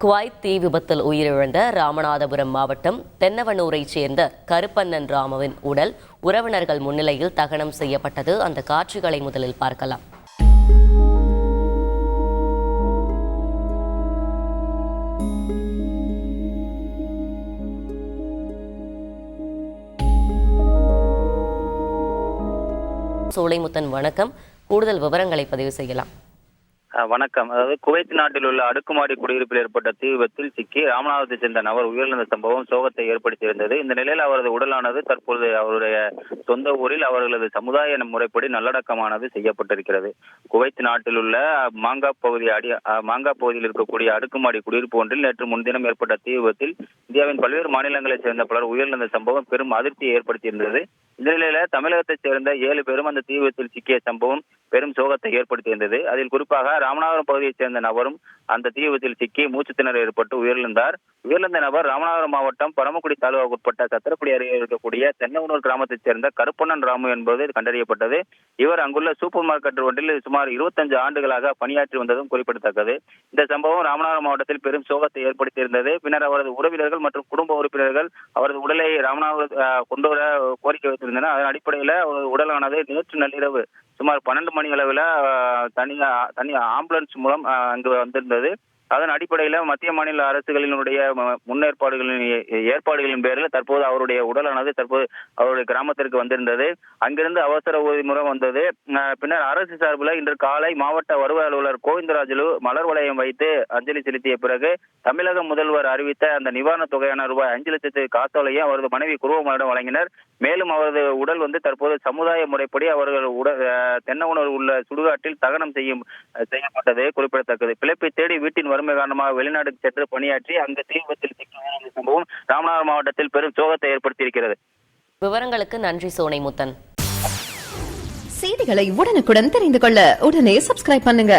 Kuwait தீ விபத்தில் உயிரிழந்த ராமநாதபுரம் மாவட்டம் தென்னவனூரைச் சேர்ந்த கருப்பண்ணன் ராமுவின் உடல் உறவினர்கள் முன்னிலையில் தகனம் செய்யப்பட்டது. அந்த காட்சிகளை முதலில் பார்க்கலாம். சோலைமுத்தன், வணக்கம். கூடுதல் விவரங்களை பதிவு செய்யலாம். வணக்கம். அதாவது குவைத் நாட்டில் உள்ள அடுக்குமாடி குடியிருப்பில் ஏற்பட்ட தீ விபத்தில் சிக்கி ராமநாதத்தை சேர்ந்த நபர் உயிரிழந்த சம்பவம் சோகத்தை ஏற்படுத்தியிருந்தது. இந்த நிலையில் அவரது உடலானது தற்பொழுது அவருடைய சொந்த ஊரில் அவர்களது சமுதாய முறைப்படி நல்லடக்கமானது செய்யப்பட்டிருக்கிறது. குவைத் நாட்டில் உள்ள மாங்கா பகுதியில் இருக்கக்கூடிய அடுக்குமாடி குடியிருப்பு ஒன்றில் நேற்று முன்தினம் ஏற்பட்ட தீ விபத்தில் இந்தியாவின் பல்வேறு மாநிலங்களைச் சேர்ந்த பலர் உயிரிழந்த சம்பவம் பெரும் அதிர்ச்சியை ஏற்படுத்தியிருந்தது. இந்த நிலையில தமிழகத்தைச் சேர்ந்த 7 பேரும் அந்த தீ விபத்தில் சிக்கிய சம்பவம் பெரும் சோகத்தை ஏற்படுத்தியிருந்தது. அதில் குறிப்பாக ராமநாதபுரம் பகுதியைச் சேர்ந்த நபரும் அந்த தீ விபத்தில் சிக்கி மூச்சுத்திணறல் ஏற்பட்டு உயிரிழந்தார். உயிரிழந்த நபர் ராமநாதபுரம் மாவட்டம் பரமக்குடி தாலுகாவுக்கு உட்பட்ட சத்திரப்படி அருகே இருக்கக்கூடிய தென்னவனூர் கிராமத்தைச் சேர்ந்த கருப்பண்ணன் ராமு என்பது கண்டறியப்பட்டது. இவர் அங்குள்ள சூப்பர் மார்க்கெட் ஒன்றில் சுமார் 25 ஆண்டுகளாக பணியாற்றி வந்ததும் குறிப்பிடத்தக்கது. இந்த சம்பவம் ராமநாதபுரம் மாவட்டத்தில் பெரும் சோகத்தை ஏற்படுத்தியிருந்தது. பின்னர் அவரது உறவினர்கள் மற்றும் குடும்ப உறுப்பினர்கள் அவரது உடலை ராமநாதபுரம் கொண்டு வர கோரிக்கை வைத்திருந்தனர். அதன் அடிப்படையில் உடலானது நேற்று நள்ளிரவு சுமார் 12 மணி அளவில் தனி ஆம்புலன்ஸ் மூலம் அங்கு வந்திருந்தது. அதன் அடிப்படையில் மத்திய மாநில அரசுகளினுடைய ஏற்பாடுகளின் பேரில் தற்போது அவருடைய உடலானது அவருடைய கிராமத்திற்கு வந்திருந்தது. அங்கிருந்து அவசர ஊர்தி மூலம் வந்தது. பின்னர் அரசு சார்பில் இன்று காலை மாவட்ட வருவாய் அலுவலர் கோவிந்தராஜுலு மலர் வளையம் வைத்து அஞ்சலி செலுத்திய பிறகு தமிழக முதல்வர் அறிவித்த அந்த நிவாரணத் தொகையான ரூபாய் 5 லட்சத்து காசோலையை அவரது மனைவி குருவமலிடம் வழங்கினர். மேலும் அவரது உடல் தற்போது சமுதாய முறைப்படி அவர்கள் தென்னவனூர் உள்ள சுடுகாட்டில் தகனம் செய்யப்பட்டது குறிப்பிடத்தக்கது. பிழைப்பை தேடி வீட்டின் வறுமை காரணமாக வெளிநாட்டுக்கு சென்று பணியாற்றி அங்கு தீ விபத்தில் சிக்கிய சம்பவம் ராமநாதபுரம் மாவட்டத்தில் பெரும் சோகத்தை ஏற்படுத்தியிருக்கிறது. விவரங்களுக்கு நன்றி சோனைமுத்தன். செய்திகளை உடனுக்குடன் தெரிந்து கொள்ள உடனே சப்ஸ்கிரைப் பண்ணுங்க.